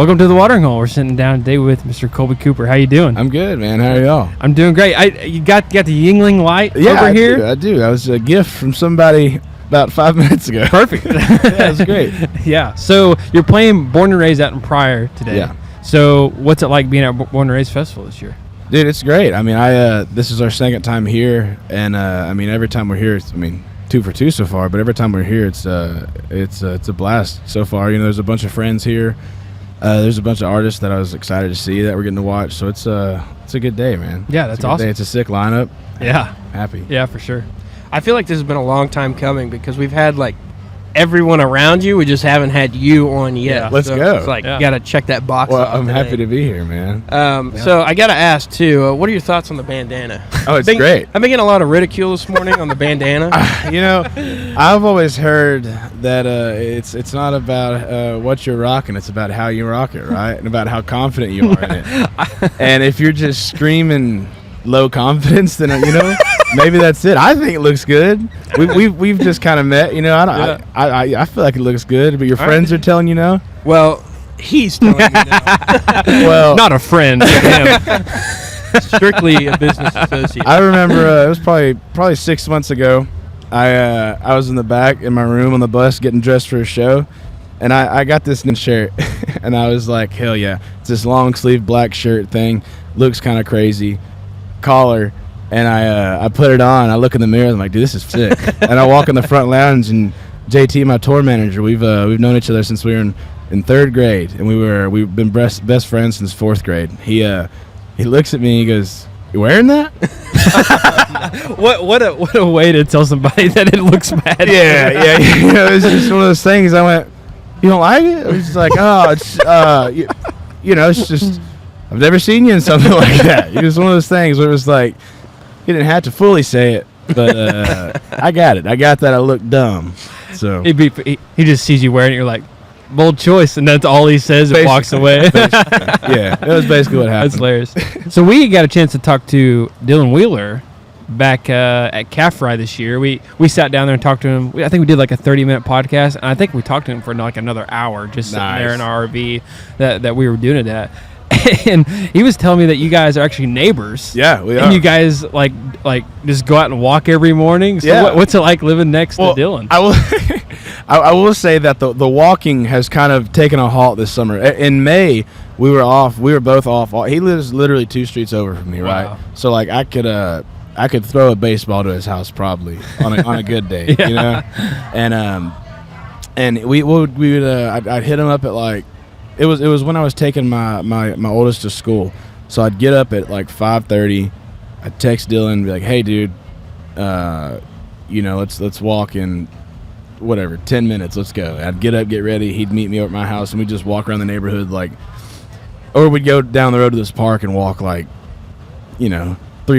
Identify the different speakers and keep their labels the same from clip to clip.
Speaker 1: Welcome to the Watering Hole. We're sitting down today with Mr. Kolby Cooper. How you doing?
Speaker 2: I'm good, man. How are y'all?
Speaker 1: I'm doing great. You got the Yingling light over here?
Speaker 2: I do. That was a gift from somebody about 5 minutes ago.
Speaker 1: Perfect.
Speaker 2: That's great.
Speaker 1: Yeah. So you're playing Born and Raised out in Pryor today.
Speaker 2: Yeah.
Speaker 1: So what's it like being at Born and Raised Festival this year?
Speaker 2: Dude, it's great. I mean, this is our second time here, and I mean, every time we're here, it's 2 for 2 so far. But every time we're here, it's a blast so far. You know, there's a bunch of friends here. There's a bunch of artists that I was excited to see that we're getting to watch. So it's a good day, man.
Speaker 1: Yeah, that's awesome.
Speaker 2: It's a sick lineup.
Speaker 1: Yeah.
Speaker 2: Happy.
Speaker 1: Yeah, for sure.
Speaker 3: I feel like this has been a long time coming because we've had like everyone around you. We just haven't had you on yet.
Speaker 1: Yeah.
Speaker 2: Let's go.
Speaker 3: It's like you got to check that box
Speaker 2: Well,
Speaker 3: off
Speaker 2: I'm
Speaker 3: today.
Speaker 2: happy to be here, man.
Speaker 3: So I got to ask too, what are your thoughts on the bandana?
Speaker 2: Oh, it's great.
Speaker 3: I've been getting a lot of ridicule this morning on the bandana.
Speaker 2: You know, I've always heard that it's not about what you're rocking, it's about how you rock it, right? And about how confident you are in it. And if you're just screaming low confidence, then maybe that's it. I think it looks good. We've just kind of met, I feel like it looks good, but your friends are telling you no.
Speaker 3: Well, he's telling me no.
Speaker 2: Well,
Speaker 1: not a friend to him.
Speaker 3: Strictly a business associate.
Speaker 2: I remember it was probably 6 months ago. I was in the back in my room on the bus getting dressed for a show, and I got this new shirt, and I was like, hell yeah! It's this long sleeve black shirt thing, looks kind of crazy, collar, and I put it on. I look in the mirror, and I'm like, dude, this is sick. And I walk in the front lounge, and JT, my tour manager, we've known each other since we were in third grade, and we've been best friends since fourth grade. He looks at me, he goes, "You wearing that?"
Speaker 1: What a way to tell somebody that it looks bad.
Speaker 2: Yeah. It's just one of those things. I went, "You don't like it?" I was just like, "Oh, it's it's just I've never seen you in something like that." It was one of those things where it was like you didn't have to fully say it, but I got it. I got that I look dumb. So
Speaker 1: He just sees you wearing it. You're like, bold choice, and that's all he says and walks away.
Speaker 2: yeah, that was basically what happened.
Speaker 1: That's hilarious. So we got a chance to talk to Dylan Wheeler back at Calf Fry this year. We sat down there and talked to him. I think we did like a 30-minute podcast, and I think we talked to him for like another hour just sitting there in our RV that we were doing it at. And he was telling me that you guys are actually neighbors.
Speaker 2: Yeah, we are.
Speaker 1: And you guys like just go out and walk every morning. So
Speaker 2: yeah.
Speaker 1: What's it like living next to Dylan?
Speaker 2: I will say that the walking has kind of taken a halt this summer. In May, we were both off. He lives literally 2 streets over from me, right?
Speaker 1: Wow.
Speaker 2: So like I could throw a baseball to his house probably on a good day, And we would I'd hit him up at like it was when I was taking my oldest to school. So I'd get up at like 5:30. I'd text Dylan and be like, "Hey dude, let's walk in whatever, 10 minutes, let's go." I'd get up, get ready, he'd meet me over at my house, and we'd just walk around the neighborhood or we'd go down the road to this park and walk 3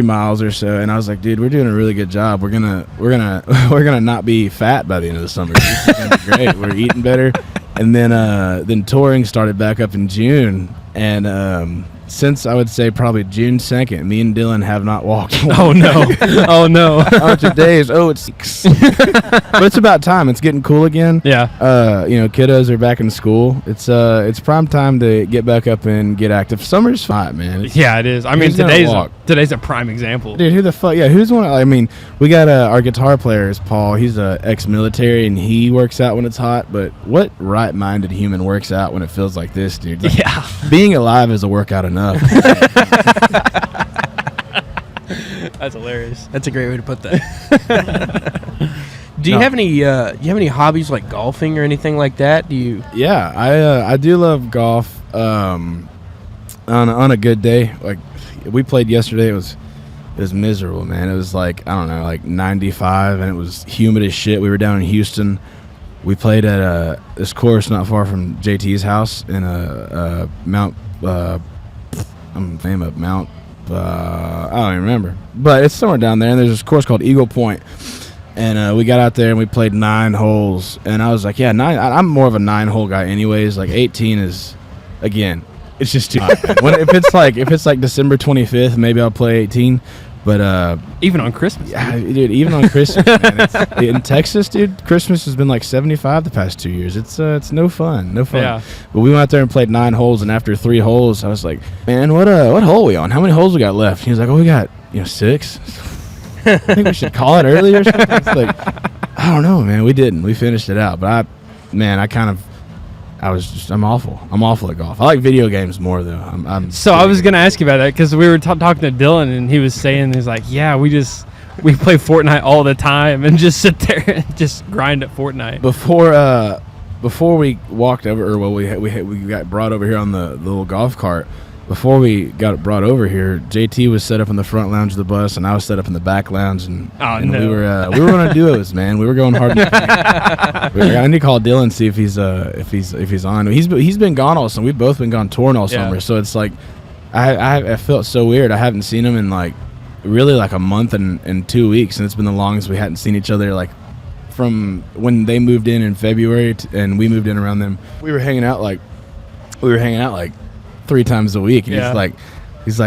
Speaker 2: miles or so. And I was like, dude, we're doing a really good job. We're gonna not be fat by the end of the summer. This is gonna be great. We're eating better. And then touring started back up in June, and since I would say probably June 2nd, me and Dylan have not walked.
Speaker 1: Oh no! Oh no!
Speaker 2: A bunch of days. Oh, it's 6. But it's about time. It's getting cool again.
Speaker 1: Yeah.
Speaker 2: Kiddos are back in school. It's prime time to get back up and get active. Summer's fine, man.
Speaker 1: Yeah, it is. I mean, today's a prime example.
Speaker 2: Dude, who the fuck? Yeah, who's one? I mean, we got our guitar player is Paul. He's a ex-military and he works out when it's hot. But what right-minded human works out when it feels like this, dude? Like,
Speaker 1: yeah.
Speaker 2: Being alive is a workout enough.
Speaker 1: That's hilarious.
Speaker 3: That's a great way to put that. Do you have any hobbies like golfing or anything like that? Do you?
Speaker 2: Yeah, I do love golf. On a good day, like we played yesterday, it was miserable, man. It was like, I don't know, like 95, and it was humid as shit. We were down in Houston. We played at this course not far from JT's house in Mount. I'm the name of Mount. I don't even remember, but it's somewhere down there. And there's this course called Eagle Point, and we got out there and we played 9 holes. And I was like, yeah, 9. I'm more of a 9-hole guy, anyways. Like 18 is, again, it's just too hot. If it's like December 25th, maybe I'll play 18. But
Speaker 1: even on Christmas.
Speaker 2: yeah, dude, even on Christmas, man, in Texas, dude, Christmas has been like 75 the past 2 years. It's no fun.
Speaker 1: Yeah.
Speaker 2: But we went out there and played 9 holes, and after 3 holes, I was like, man, what hole are we on? How many holes we got left? He was like, oh, we got 6. I think we should call it early or something. It's like, I don't know, man. We didn't. We finished it out, but I'm awful. I'm awful at golf. I like video games more though.
Speaker 1: I was gonna ask you about that because we were talking to Dylan and he was saying he's like, yeah, we play Fortnite all the time and just sit there and just grind at Fortnite.
Speaker 2: Before we walked over, or we got brought over here on the little golf cart. Before we got brought over here, JT was set up in the front lounge of the bus, and I was set up in the back lounge, and we were running duos, man. We were going hard. I need to call Dylan and see if he's on. He's been gone all summer. We've both been gone touring all summer, so it's like I felt so weird. I haven't seen him in like really like a month and 2 weeks, and it's been the longest we hadn't seen each other like from when they moved in February and we moved in around them. We were hanging out like 3 times a week, and he's like it's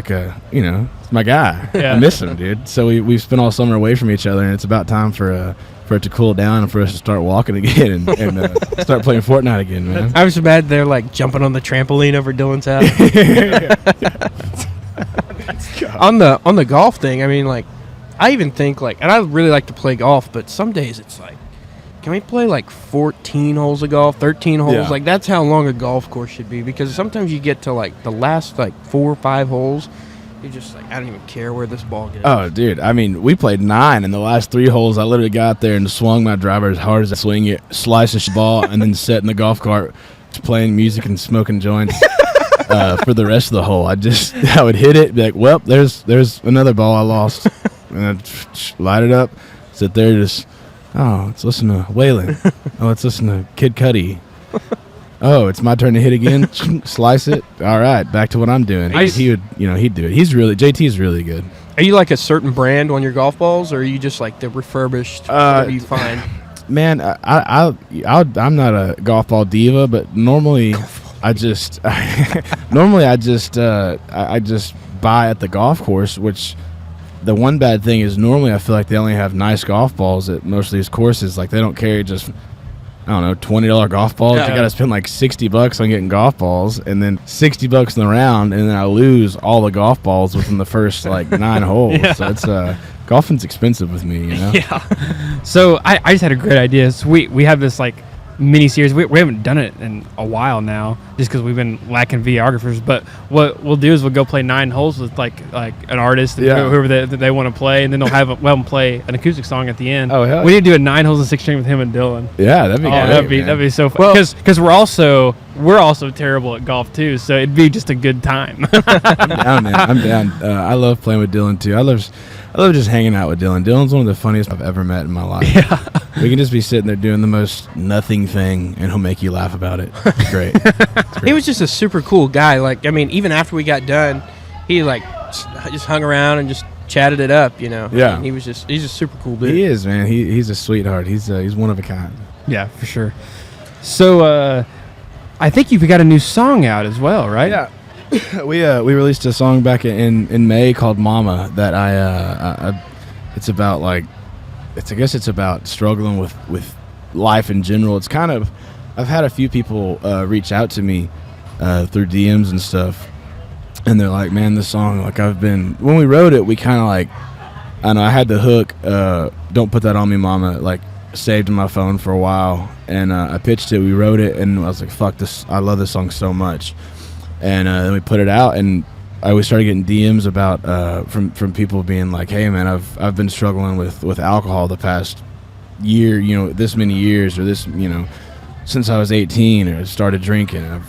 Speaker 2: my guy.
Speaker 1: Yeah.
Speaker 2: I miss him, dude. So we've spent all summer away from each other, and it's about time for it to cool down and for us to start walking again and start playing Fortnite again, man.
Speaker 3: I was so bad they're like jumping on the trampoline over Dylan's house. On the golf thing, I mean, like, I even think like, and I really like to play golf, but some days it's like, can we play like 14 holes of golf, 13 holes?
Speaker 2: Yeah.
Speaker 3: Like, that's how long a golf course should be, because sometimes you get to like the last like 4 or 5 holes, you're just like, I don't even care where this ball goes.
Speaker 2: Oh, dude. I mean, we played 9 in the last 3 holes. I literally got there and swung my driver as hard as I swing it, sliced the ball, and then sat in the golf cart just playing music and smoking joints for the rest of the hole. I would hit it, be like, well, there's another ball I lost. And I'd light it up, sit there, just, oh, let's listen to Waylon. Oh, let's listen to Kid Cudi. Oh, it's my turn to hit again. Slice it. All right, back to what I'm doing. He'd do it. JT's really good.
Speaker 3: Are you like a certain brand on your golf balls, or are you just like the refurbished whatever you find?
Speaker 2: Man, I'm not a golf ball diva, but normally I just buy at the golf course, which the one bad thing is normally I feel like they only have nice golf balls at most of these courses. Like, they don't carry just, I don't know, $20 golf balls.
Speaker 3: Yeah.
Speaker 2: You got to spend like $60 on getting golf balls, and then $60 in the round, and then I lose all the golf balls within the first like 9 holes.
Speaker 1: Yeah.
Speaker 2: So it's golfing's expensive with me, you know.
Speaker 1: Yeah. So I just had a great idea. So we have this like mini series. We haven't done it in a while now, just because we've been lacking videographers. But what we'll do is we'll go play 9 holes with like an artist, and whoever they want to play, and then we'll have them play an acoustic song at the end.
Speaker 2: Oh, hell
Speaker 1: we need to do a 9 holes and 6 string with him and Dylan.
Speaker 2: Yeah, that'd be great.
Speaker 1: That'd be so fun. Because we're also terrible at golf too, so it'd be just a good time.
Speaker 2: I'm down, man. I'm down. I love playing with Dylan too. I love just hanging out with Dylan. Dylan's one of the funniest I've ever met in my life.
Speaker 1: Yeah.
Speaker 2: We can just be sitting there doing the most nothing thing, and he'll make you laugh about it. It's great.
Speaker 3: He was just a super cool guy. Like, I mean, even after we got done, he like just hung around and just chatted it up, you know.
Speaker 2: Yeah.
Speaker 3: I mean, he's a super cool dude.
Speaker 2: He is, man. He's a sweetheart. He's one of a kind.
Speaker 1: Yeah, for sure. So I think you've got a new song out as well, right?
Speaker 2: Yeah. We released a song back in May called Mama that it's about like, I guess it's about struggling with life in general. It's kind of, I've had a few people reach out to me through DMs and stuff, and they're like, man, this song, like, when we wrote it, we kind of like, I don't know, I had the hook, Don't Put That On Me Mama, like, saved in my phone for a while, and I pitched it, we wrote it, and I was like, fuck this, I love this song so much. And then we put it out, and we started getting DMs about from people being like, "Hey, man, I've been struggling with alcohol the past year, you know, this many years, or this, you know, since I was 18, or started drinking.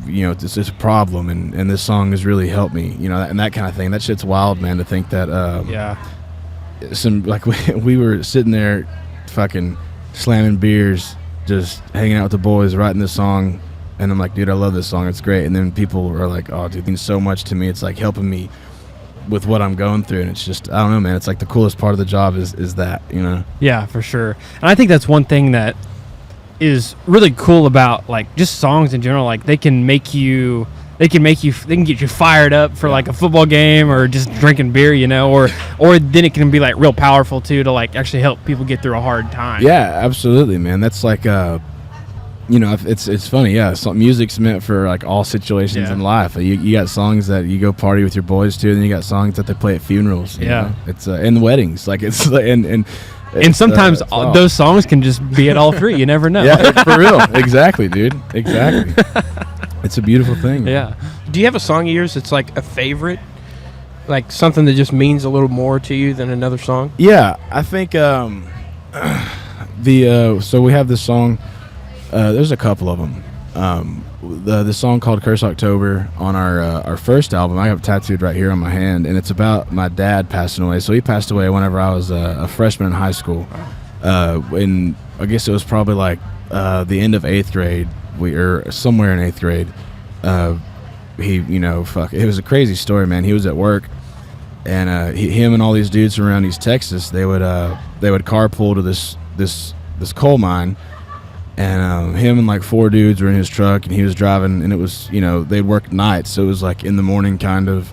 Speaker 2: It's a problem, and this song has really helped me, you know, and that kind of thing. That shit's wild, man. To think that, we were sitting there, fucking slamming beers, just hanging out with the boys, writing this song." And I'm like, dude, I love this song. It's great. And then people are like, oh, dude, it means so much to me. It's like helping me with what I'm going through. And it's just, I don't know, man. It's like the coolest part of the job is that, you know?
Speaker 1: Yeah, for sure. And I think that's one thing that is really cool about like just songs in general. Like, they can make you they can get you fired up for like a football game or just drinking beer, or then it can be like real powerful too to like actually help people get through a hard time.
Speaker 2: Yeah, absolutely, man. That's like it's funny. Yeah, music's meant for like all situations in life. You got songs that you go party with your boys to, and then you got songs that they play at funerals. You know? It's in weddings. Like it's
Speaker 1: and sometimes those songs can just be at all three. You never know.
Speaker 2: Yeah, for real. Exactly, dude. Exactly. It's a beautiful thing.
Speaker 1: Yeah.
Speaker 3: Do you have a song of yours that's like a favorite? Like something that just means a little more to you than another song?
Speaker 2: Yeah, I think so we have this song. There's a couple of them. The song called "Curse October" on our first album. I have it tattooed right here on my hand, and it's about my dad passing away. So he passed away whenever I was a freshman in high school. And I guess it was probably like the end of 8th grade. Somewhere in 8th grade. It was a crazy story, man. He was at work, and him and all these dudes from around East Texas, they would carpool to this coal mine. And him and like 4 dudes were in his truck, and he was driving, and it was, they'd work nights, so it was like in the morning kind of.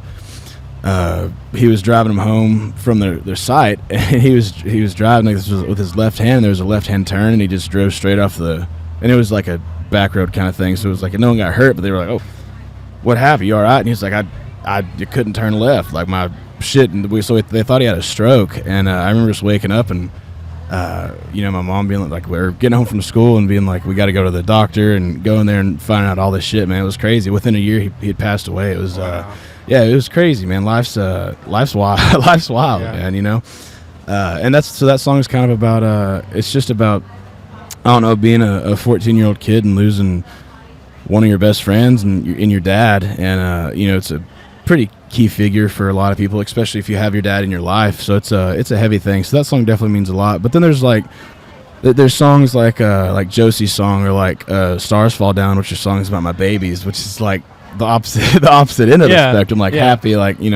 Speaker 2: He was driving them home from their site, and he was driving like this with his left hand. There was a left-hand turn, and he just drove straight off and it was like a back road kind of thing, so it was like no one got hurt, but they were like, "Oh, what happened? You all right?" And he's like, I couldn't turn left, like my shit, and so they thought he had a stroke, and I remember just waking up and. My mom being like, we're getting home from school and being like, we got to go to the doctor and go in there and find out all this shit, man. It was crazy. Within a year, he had passed away. It was, it was crazy, man. Life's wild, life's wild, man. And that song is kind of about, it's just about, I don't know, being a 14-year-old kid and losing one of your best friends and your dad, and it's a pretty key figure for a lot of people, especially if you have your dad in your life. So it's a heavy thing. So that song definitely means a lot. But then there's songs like Josie's song, or like Stars Fall Down, which are songs about my babies, which is like the opposite end of the spectrum. Like happy, like me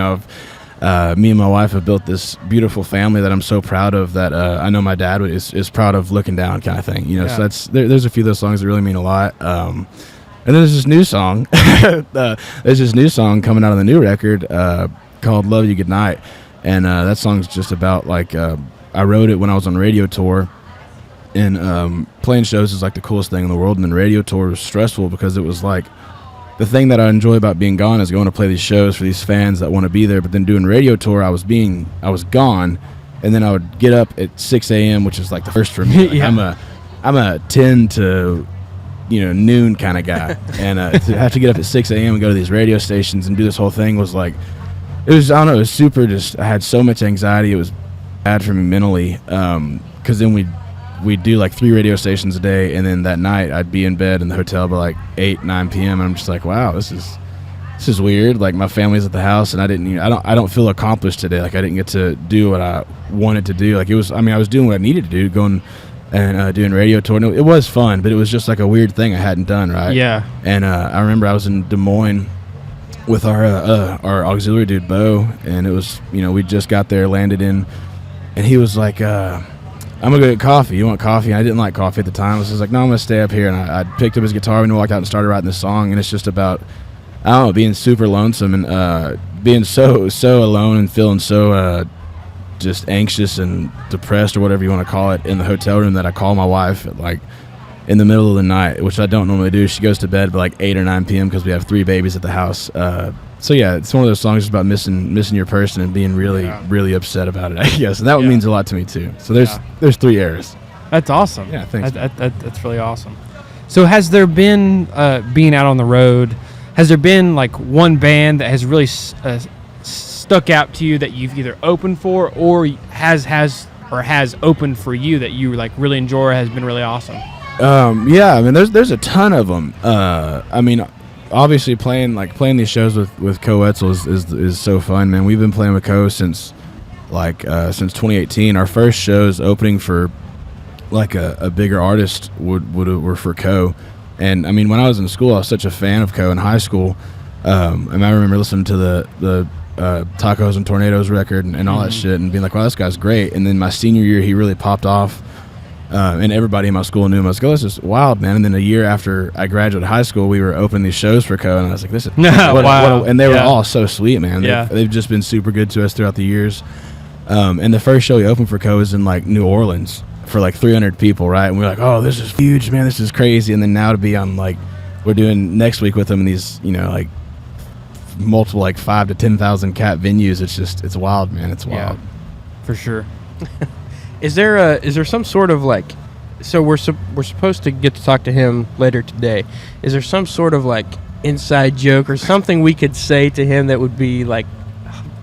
Speaker 2: and my wife have built this beautiful family that I'm so proud of, that I know my dad is proud of looking down, kind of thing. So there's a few of those songs that really mean a lot. And there's this new song. There's this new song coming out of the new record called "Love You Goodnight," and that song's just about like I wrote it when I was on radio tour, and playing shows is like the coolest thing in the world. And then radio tour was stressful because it was like the thing that I enjoy about being gone is going to play these shows for these fans that want to be there. But then doing radio tour, I was gone, and then I would get up at 6 a.m., which is like the first for me. Like, I'm a 10 to noon kind of guy, and to have to get up at 6 a.m. and go to these radio stations and do this whole thing was like, it was super. Just I had so much anxiety. It was bad for me mentally, because then we'd do like 3 radio stations a day, and then that night I'd be in bed in the hotel by like 8-9 p.m. and I'm just like, wow, this is weird. Like my family's at the house, and I don't feel accomplished today. Like I didn't get to do what I wanted to do. Like I was doing what I needed to do, going and doing radio tour. And it was fun, but it was just like a weird thing I hadn't done, right? Yeah. And I remember I was in Des Moines with our auxiliary dude, Bo, and it was, we just got there, landed in, and he was like, I'm going to go get coffee. You want coffee? And I didn't like coffee at the time. I was like, no, I'm going to stay up here. And I picked up his guitar and walked out and started writing this song, and it's just about, I don't know, being super lonesome and being so alone and feeling so just anxious and depressed, or whatever you want to call it, in the hotel room, that I call my wife at like in the middle of the night, which I don't normally do. She goes to bed by like 8 or 9 p.m. because we have 3 babies at the house. So yeah, it's one of those songs about missing your person and being really upset about it, I guess. And that one means a lot to me too. So there's 3 eras.
Speaker 1: That's awesome.
Speaker 2: Yeah, thanks.
Speaker 1: That's really awesome. So has there been, being out on the road, has there been like one band that has really stuck out to you that you've either opened for, or has opened for you that you like really enjoy, or has been really awesome?
Speaker 2: Yeah, I mean, there's a ton of them. I mean, obviously playing these shows with Co Etzel is so fun, man. We've been playing with Co since 2018. Our first shows opening for like a bigger artist were for Co. And I mean, when I was in school, I was such a fan of Co in high school. And I remember listening to the Tacos and Tornadoes record and all that shit, and being like, wow, this guy's great. And then my senior year, he really popped off. And everybody in my school knew him. I was like, oh, this is wild, man. And then a year after I graduated high school, we were opening these shows for Co. And I was like, this is
Speaker 1: Wow.
Speaker 2: and they were all so sweet, man.
Speaker 1: Yeah.
Speaker 2: They've just been super good to us throughout the years. And the first show we opened for Co. was in like New Orleans for like 300 people, right? And we were like, oh, this is huge, man. This is crazy. And then now to be on like, we're doing next week with them in these, like multiple like 5,000 to 10,000 cap venues. It's wild, man. It's wild.
Speaker 1: Yeah, for sure.
Speaker 3: Is there some sort of like, so we're supposed to get to talk to him later today. Is there some sort of like inside joke or something we could say to him that would be like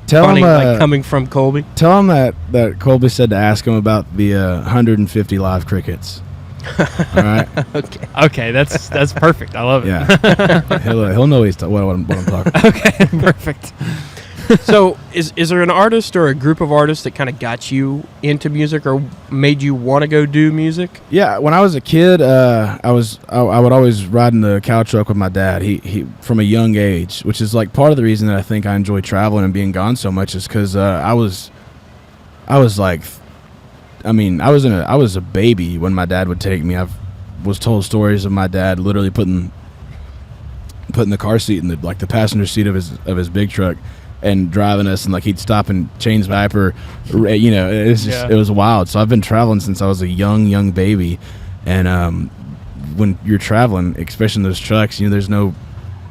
Speaker 3: funny, like coming from Kolby?
Speaker 2: Tell him that Kolby said to ask him about the 150 live crickets. All right.
Speaker 1: Okay, that's perfect. I love it.
Speaker 2: Yeah. he'll know what I'm talking about.
Speaker 1: Okay, perfect.
Speaker 3: So is there an artist or a group of artists that kind of got you into music or made you want to go do music?
Speaker 2: Yeah, when I was a kid, I would always ride in the cow truck with my dad. He from a young age, which is like part of the reason that I think I enjoy traveling and being gone so much is because I was a baby when my dad would take me. I was told stories of my dad literally putting the car seat in the passenger seat of his big truck and driving us, and like he'd stop and change diaper. It was wild. So I've been traveling since I was a young baby, and when you're traveling, especially in those trucks, there's no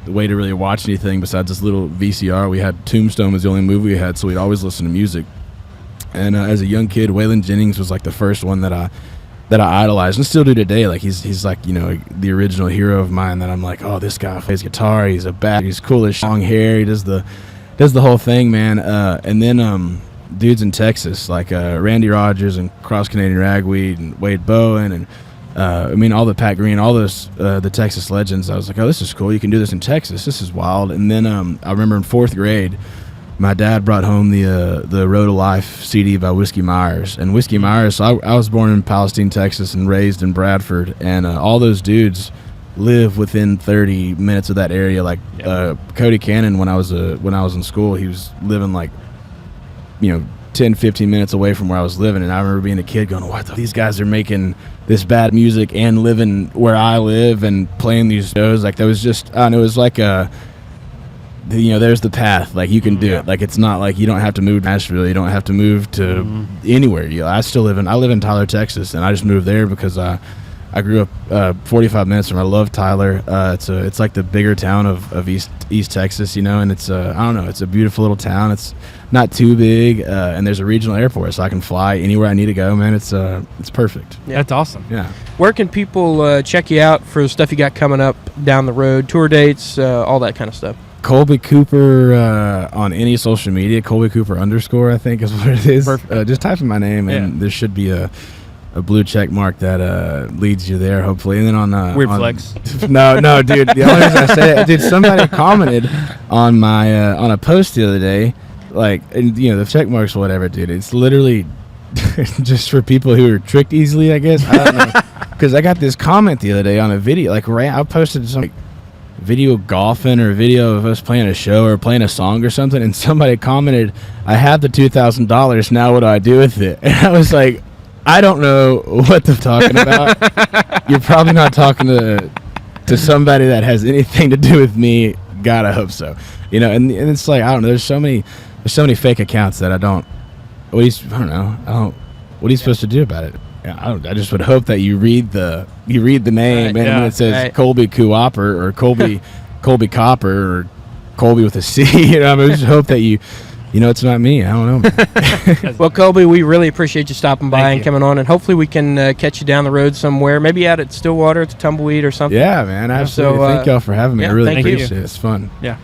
Speaker 2: way to really watch anything besides this little VCR. We had Tombstone was the only movie we had, so we'd always listen to music. And as a young kid, Waylon Jennings was like the first one that I idolized and still do today. Like he's like the original hero of mine. That I'm like, oh, this guy plays guitar. He's he's cool as long hair. He does the whole thing, man. And then dudes in Texas like Randy Rogers and Cross Canadian Ragweed and Wade Bowen and all the Pat Green, all those the Texas legends. I was like, oh, this is cool. You can do this in Texas. This is wild. And then I remember in 4th grade, my dad brought home the Road to Life CD by Whiskey Myers. And Whiskey Myers, so I was born in Palestine, Texas, and raised in Bradford. And all those dudes live within 30 minutes of that area. Like Cody Cannon, when I was in school, he was living like 10, 15 minutes away from where I was living. And I remember being a kid going, what? These guys are making this bad music and living where I live and playing these shows. Like that was just, it was like there's the path. Like you can do it. Like it's not like you don't have to move to Nashville. You don't have to move to anywhere. I live in Tyler, Texas, and I just moved there because I grew up 45 minutes from. I love Tyler. It's like the bigger town of East Texas, and it's I don't know. It's a beautiful little town. It's not too big, and there's a regional airport, so I can fly anywhere I need to go. Man, it's perfect.
Speaker 1: Yeah, that's awesome.
Speaker 2: Yeah.
Speaker 3: Where can people check you out for the stuff you got coming up down the road, tour dates, all that kind of stuff?
Speaker 2: Kolby Cooper on any social media. Kolby Cooper _, I think is what it is. Just type in my name, and there should be a blue check mark that leads you there, hopefully. And then on
Speaker 1: weird flex.
Speaker 2: No, dude. The only reason I say that, dude, somebody commented on my on a post the other day, like, and the check marks or whatever, dude. It's literally just for people who are tricked easily, I guess. I don't know, because I got this comment the other day on a video. Like, I posted some video golfing or video of us playing a show or playing a song or something, and somebody commented, I have the $2,000, now what do I do with it? And I was like, I don't know what they're talking about. You're probably not talking to somebody that has anything to do with me. God, I hope so. And it's like, I don't know, there's so many fake accounts that I don't know. What are you supposed to do about it? I just would hope that you read the name, and when it says Kolby Cooper or Kolby Copper or Kolby with a C, I just hope that it's not me. I don't know, man.
Speaker 3: Well, Kolby, we really appreciate you stopping by and coming on, and hopefully we can catch you down the road somewhere, maybe out at Stillwater at the Tumbleweed or something.
Speaker 2: Yeah, man, absolutely. Thank y'all for having me. I really appreciate it. It's fun.
Speaker 1: Yeah.